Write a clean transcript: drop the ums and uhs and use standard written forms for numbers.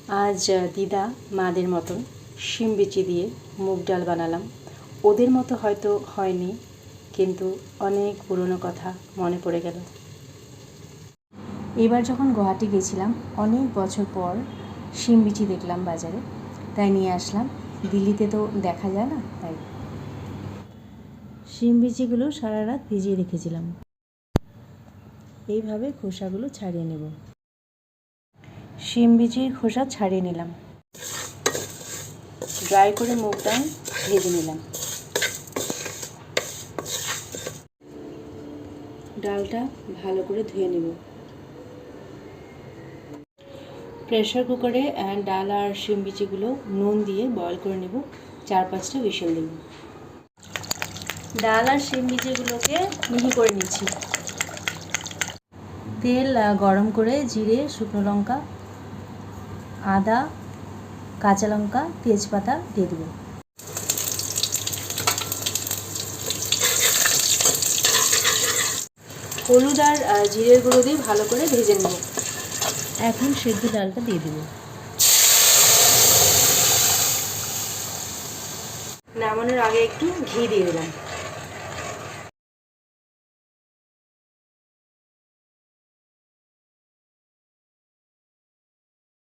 আজ দিদা মাদের মতন শিম বিচি দিয়ে মুগ ডাল বানালাম। ওদের মতো হয়তো হয়নি, কিন্তু অনেক পুরনো কথা মনে পড়ে গেল। এবার যখন গুয়াহাটি গেছিলাম, অনেক বছর পর শিম বিচি দেখলাম বাজারে, তাই নিয়ে আসলাম। দিল্লিতে তো দেখা যায় না, তাই শিম বিচিগুলো সারা রাত ভিজিয়ে রেখেছিলাম। এইভাবে খোসাগুলো ছাড়িয়ে নেব। শিম বিচির খোসা ছাড়িয়ে নিলাম। ড্রাই করে মুগ ডাল ভেজে নিলাম। ডালটা ভালো করে ধুয়ে নেব। প্রেসার কুকারে ডাল আর শিম বিচিগুলো নুন দিয়ে বয়ল করে নেব। 4-5টা হুইসেল দেব। ডাল আর শিম বিচিগুলোকে মিহি করে নিচ্ছি। তেল গরম করে জিরে, শুকনো লঙ্কা, আদা, কাঁচা লঙ্কা, তেজপাতা দিয়ে দেব। হলুদ আর জিরের গুঁড়ো দিয়ে ভালো করে ভেজে নেব। এখন সেদ্ধ ডালটা দিয়ে দেব। নামানোর আগে একটু ঘি দিয়ে দিলাম।